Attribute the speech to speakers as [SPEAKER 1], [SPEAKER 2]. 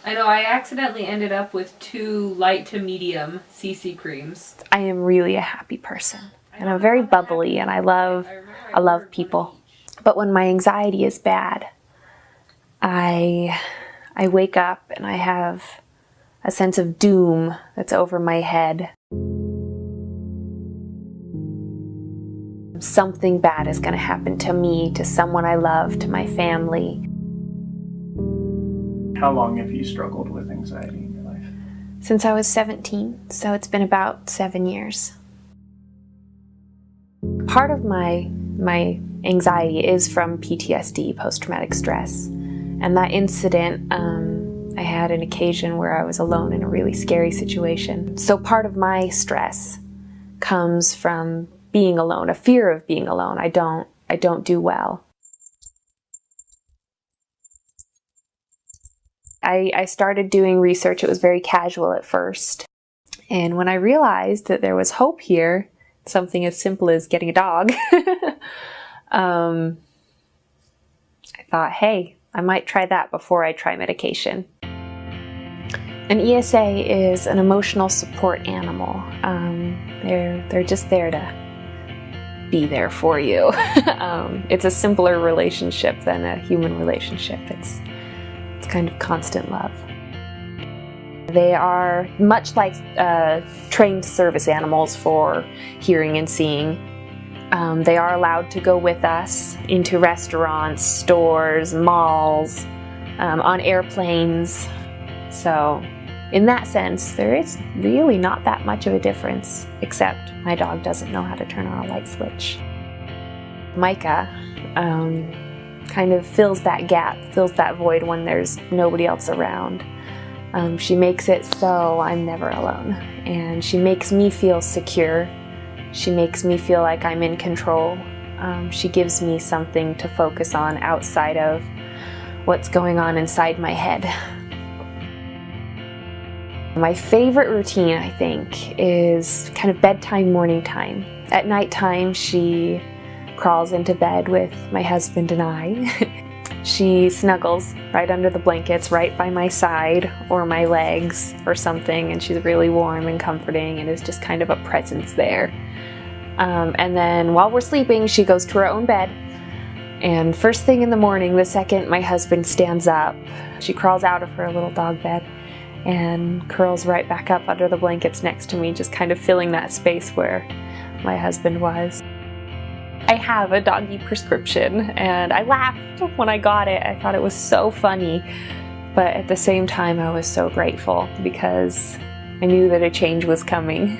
[SPEAKER 1] I know I accidentally ended up with 2 light to medium CC creams.
[SPEAKER 2] I am really a happy person, and I'm very bubbly, and I love people. But when my anxiety is bad, I wake up and I have a sense of doom that's over my head. Something bad is going to happen to me, to someone I love, to my family.
[SPEAKER 3] How long have you struggled with anxiety in your life?
[SPEAKER 2] Since I was 17, so it's been about 7 years. Part of my anxiety is from PTSD, post-traumatic stress. And that incident, I had an occasion where I was alone in a really scary situation. So part of my stress comes from being alone, a fear of being alone. I don't do well. I started doing research. It was very casual at first. And when I realized that there was hope here, something as simple as getting a dog, I thought, hey, I might try that before I try medication. An ESA is an emotional support animal. They're just there to be there for you. It's a simpler relationship than a human relationship. It's kind of constant love. They are much like trained service animals for hearing and seeing. They are allowed to go with us into restaurants, stores, malls, on airplanes. So in that sense, there is really not that much of a difference, except my dog doesn't know how to turn on a light switch. Micah kind of fills that gap, fills that void when there's nobody else around. She makes it so I'm never alone, and she makes me feel secure. She makes me feel like I'm in control. She gives me something to focus on outside of what's going on inside my head. My favorite routine, I think, is kind of bedtime, morning time. At nighttime, she crawls into bed with my husband and I. She snuggles right under the blankets, right by my side or my legs or something, and she's really warm and comforting and is just kind of a presence there. And then while we're sleeping, she goes to her own bed, and first thing in the morning, the second my husband stands up, she crawls out of her little dog bed and curls right back up under the blankets next to me, just kind of filling that space where my husband was. I have a doggy prescription, and I laughed when I got it. I thought it was so funny, but at the same time I was so grateful because I knew that a change was coming.